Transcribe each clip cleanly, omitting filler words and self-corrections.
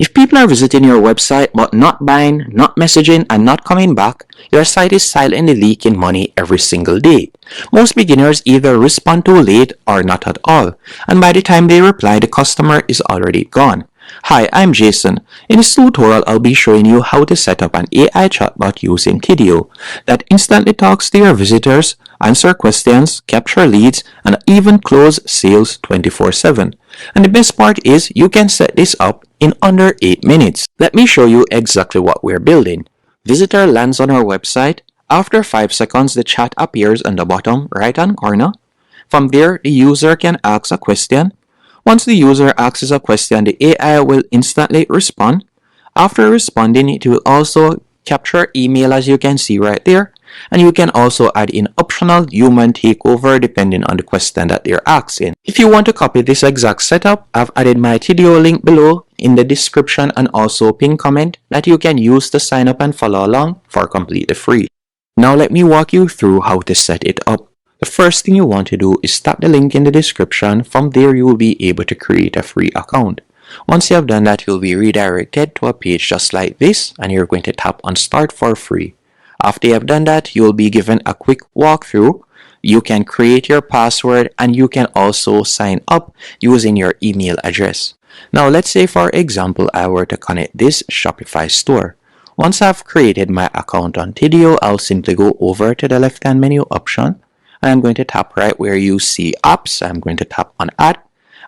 If people are visiting your website but not buying, not messaging, and not coming back, your site is silently leaking money every single day. Most beginners either respond too late or not at all, and by the time they reply, the customer is already gone. Hi, I'm Jason. In this tutorial, I'll be showing you how to set up an AI chatbot using Tidio that instantly talks to your visitors, answer questions, capture leads, and even close sales 24/7. And the best part is you can set this up in under 8 minutes. Let me show you exactly what we're building. Visitor lands on our website. After 5 seconds, the chat appears on the bottom right-hand corner. From there, the user can ask a question. Once the user asks a question, the AI will instantly respond. After responding, it will also capture email, as you can see right there, and you can also add in optional human takeover depending on the question that they're asking. If you want to copy this exact setup, I've added my Tidio link below in the description and also pinned comment that you can use to sign up and follow along for completely free. Now let me walk you through how to set it up. The first thing you want to do is tap the link in the description. From there, you will be able to create a free account. Once you have done that, you'll be redirected to a page just like this, and you're going to tap on Start for free. After you have done that, you'll be given a quick walkthrough. You can create your password and you can also sign up using your email address. Now, let's say, for example, I were to connect this Shopify store. Once I've created my account on Tidio, I'll simply go over to the left-hand menu option. I'm going to tap right where you see apps. I'm going to tap on add.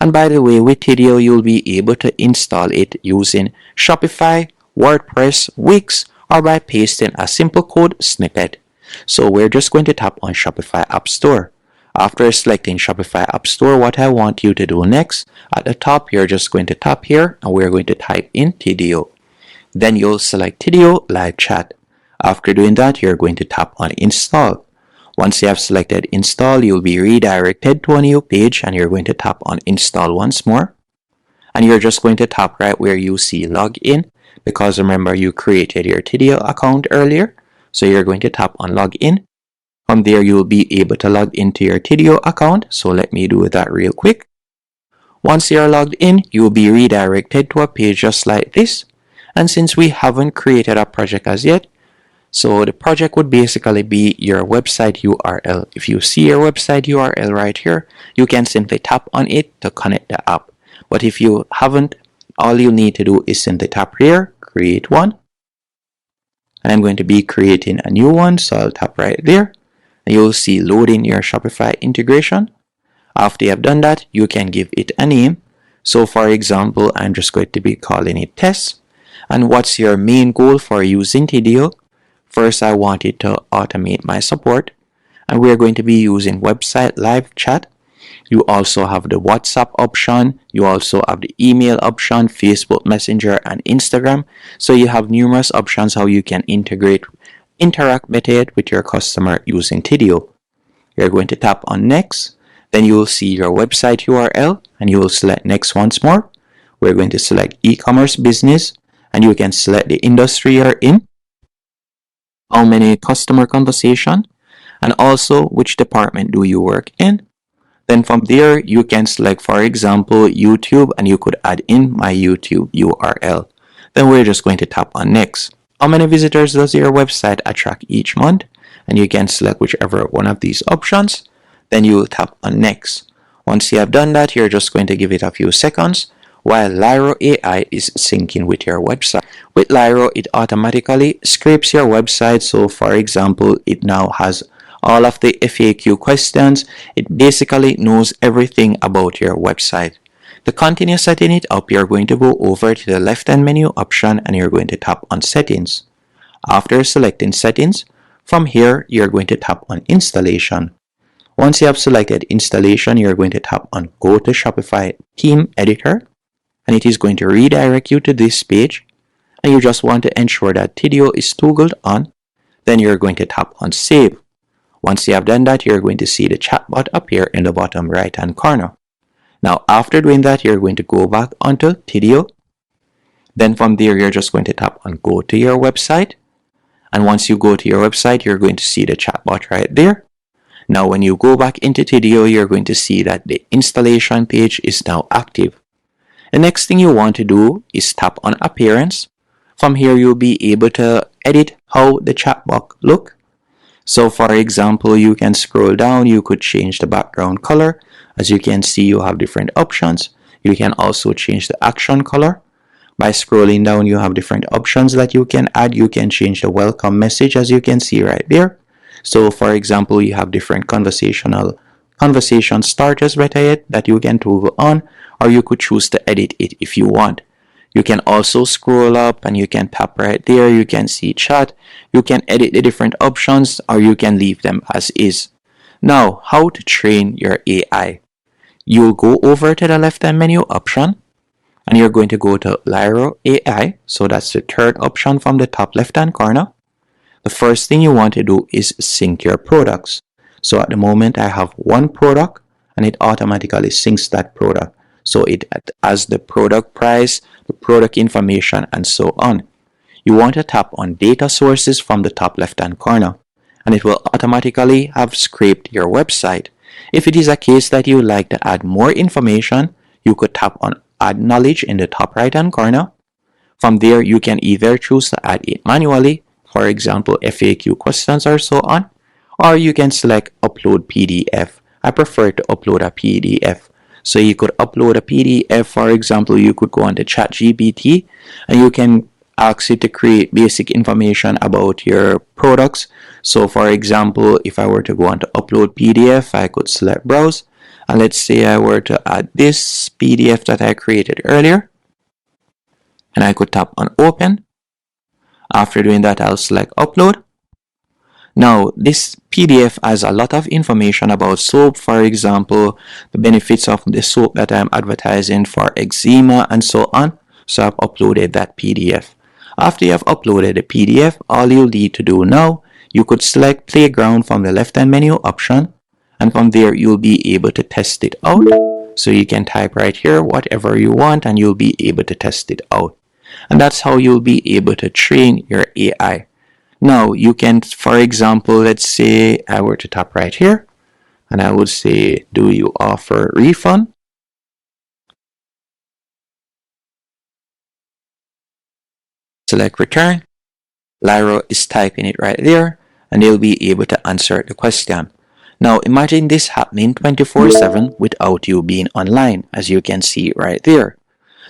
And by the way, with Tidio, you'll be able to install it using Shopify, WordPress, Wix, or by pasting a simple code snippet. So we're just going to tap on Shopify App Store. After selecting Shopify App Store, what I want you to do next, at the top, you're just going to tap here and we're going to type in Tidio. Then you'll select Tidio Live Chat. After doing that, you're going to tap on Install. Once you have selected Install, you'll be redirected to a new page and you're going to tap on Install once more. And you're just going to tap right where you see Login, because remember you created your Tidio account earlier. So you're going to tap on Login. From there, you'll be able to log into your Tidio account. So let me do that real quick. Once you're logged in, you'll be redirected to a page just like this. And since we haven't created a project as yet, so the project would basically be your website URL. If you see your website URL right here, you can simply tap on it to connect the app. But if you haven't, all you need to do is simply tap here, create one. And I'm going to be creating a new one, so I'll tap right there. And you'll see loading your Shopify integration. After you have done that, you can give it a name. So for example, I'm just going to be calling it Test. And what's your main goal for using Tidio? First, I want it to automate my support, and we're going to be using website live chat. You also have the WhatsApp option. You also have the email option, Facebook Messenger, and Instagram. So you have numerous options how you can interact better with your customer using Tidio. You're going to tap on Next. Then you will see your website URL, and you will select Next once more. We're going to select e-commerce business, and you can select the industry you're in, how many customer conversation, and also which department do you work in. Then from there, you can select, for example, YouTube, and you could add in my YouTube URL. Then we're just going to tap on Next. How many visitors does your website attract each month? And you can select whichever one of these options. Then you will tap on Next. Once you have done that, you're just going to give it a few seconds while Lyro AI is syncing with your website. With Lyro, it automatically scrapes your website. So for example, it now has all of the FAQ questions. It basically knows everything about your website. To continue setting it up, you're going to go over to the left-hand menu option and you're going to tap on Settings. After selecting Settings, from here, you're going to tap on Installation. Once you have selected Installation, you're going to tap on Go to Shopify Theme Editor. And it is going to redirect you to this page, and you just want to ensure that Tidio is toggled on. Then you're going to tap on Save. Once you have done that, you're going to see the chatbot appear in the bottom right hand corner. Now after doing that, you're going to go back onto Tidio. Then from there, you're just going to tap on Go to your website, and once you go to your website, you're going to see the chatbot right there. Now when you go back into Tidio, you're going to see that the installation page is now active. The next thing you want to do is tap on appearance. From here, you'll be able to edit how the chatbot look. So for example, you can scroll down, you could change the background color. As you can see, you have different options. You can also change the action color. By scrolling down, you have different options that you can add. You can change the welcome message, as you can see right there. So for example, you have different conversation starters that you can toggle on, or you could choose to edit it if you want. You can also scroll up and you can tap right there. You can see chat. You can edit the different options, or you can leave them as is. Now, how to train your AI? You'll go over to the left-hand menu option and you're going to go to Lyro AI. So that's the third option from the top left-hand corner. The first thing you want to do is sync your products. So at the moment I have one product and it automatically syncs that product. So it has the product price, the product information, and so on. You want to tap on data sources from the top left hand corner and it will automatically have scraped your website. If it is a case that you would like to add more information, you could tap on add knowledge in the top right hand corner. From there, you can either choose to add it manually, for example, FAQ questions or so on, or you can select upload PDF. I prefer to upload a PDF. So you could upload a PDF, for example, you could go on to ChatGPT and you can ask it to create basic information about your products. So for example, if I were to go on to upload PDF, I could select browse. And let's say I were to add this PDF that I created earlier. And I could tap on open. After doing that, I'll select upload. Now, this PDF has a lot of information about soap, for example, the benefits of the soap that I'm advertising for eczema and so on. So I've uploaded that PDF. After you have uploaded the PDF, all you need to do now, you could select playground from the left-hand menu option, and from there you'll be able to test it out. So you can type right here whatever you want and you'll be able to test it out. And that's how you'll be able to train your AI. Now you can, for example, let's say I were to tap right here and I would say, do you offer refund? Select return. Lyro is typing it right there and they'll be able to answer the question. Now imagine this happening 24/7 without you being online, as you can see right there.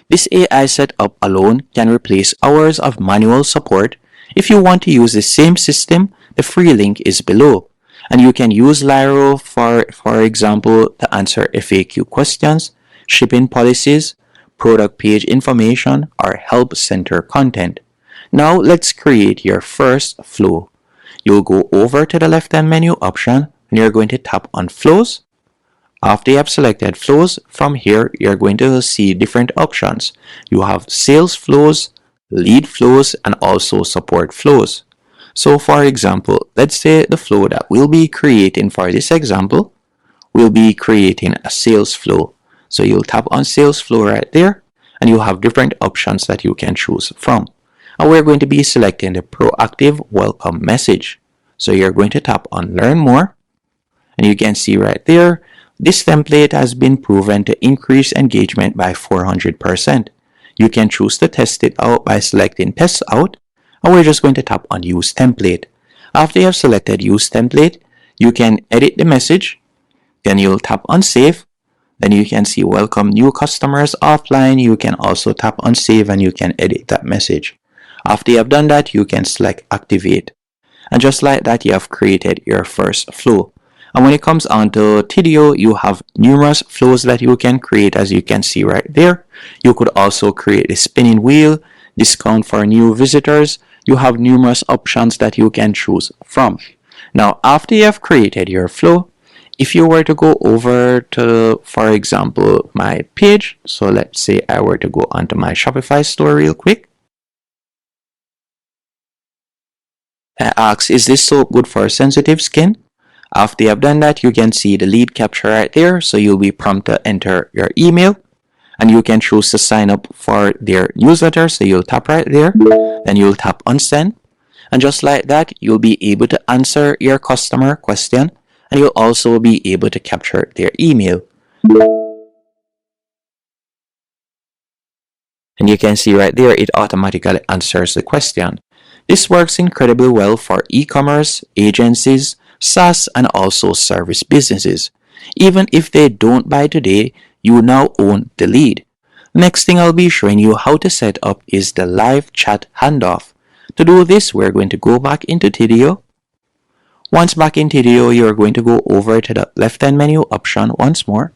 This AI setup alone can replace hours of manual support. If you want to use the same system, the free link is below. And you can use Lyro for example, to answer FAQ questions, shipping policies, product page information, or help center content. Now let's create your first flow. You'll go over to the left-hand menu option and you're going to tap on flows. After you have selected flows, from here you're going to see different options. You have sales flows, lead flows, and also support flows. So for example, let's say the flow that we'll be creating for this example, we'll be creating a sales flow. So you'll tap on sales flow right there and you'll have different options that you can choose from. And we're going to be selecting the proactive welcome message. So you're going to tap on learn more and you can see right there, this template has been proven to increase engagement by 400%. You can choose to test it out by selecting test out, and we're just going to tap on use template. After you have selected use template, you can edit the message, then you'll tap on save, then you can see welcome new customers offline. You can also tap on save and you can edit that message. After you have done that, you can select activate. And just like that, you have created your first flow. And when it comes on to Tidio, you have numerous flows that you can create, as you can see right there. You could also create a spinning wheel, discount for new visitors. You have numerous options that you can choose from. Now, after you have created your flow, if you were to go over to, for example, my page, so let's say I were to go onto my Shopify store real quick. I ask, is this soap good for sensitive skin? After you have done that, you can see the lead capture right there. So you'll be prompted to enter your email and you can choose to sign up for their newsletter. So you'll tap right there, then you'll tap on send. And just like that, you'll be able to answer your customer question and you'll also be able to capture their email. And you can see right there, it automatically answers the question. This works incredibly well for e-commerce, agencies, SaaS, and also service businesses. Even if they don't buy today, you now own the lead. Next thing I'll be showing you how to set up is the live chat handoff. To do this, we're going to go back into Tidio. Once back in Tidio, you're going to go over to the left-hand menu option once more.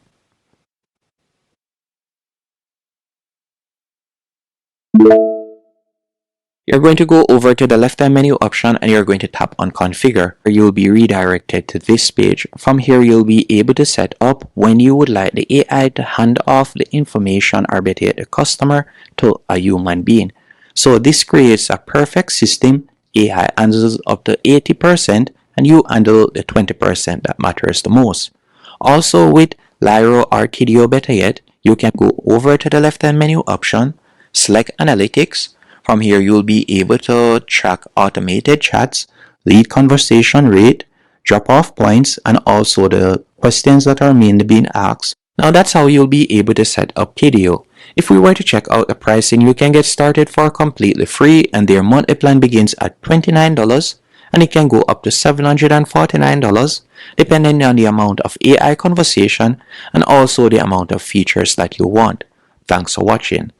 You're going to go over to the left-hand menu option and you're going to tap on configure. You'll be redirected to this page. From here, you'll be able to set up when you would like the AI to hand off the information or better yet the customer to a human being. So this creates a perfect system. AI handles up to 80% and you handle the 20% that matters the most. Also with Lyro or Tidio better yet, you can go over to the left-hand menu option, select analytics. From here, you'll be able to track automated chats, lead conversation rate, drop-off points, and also the questions that are mainly being asked. Now that's how you'll be able to set up Tidio. If we were to check out the pricing, you can get started for completely free and their monthly plan begins at $29 and it can go up to $749 depending on the amount of AI conversation and also the amount of features that you want. Thanks for watching.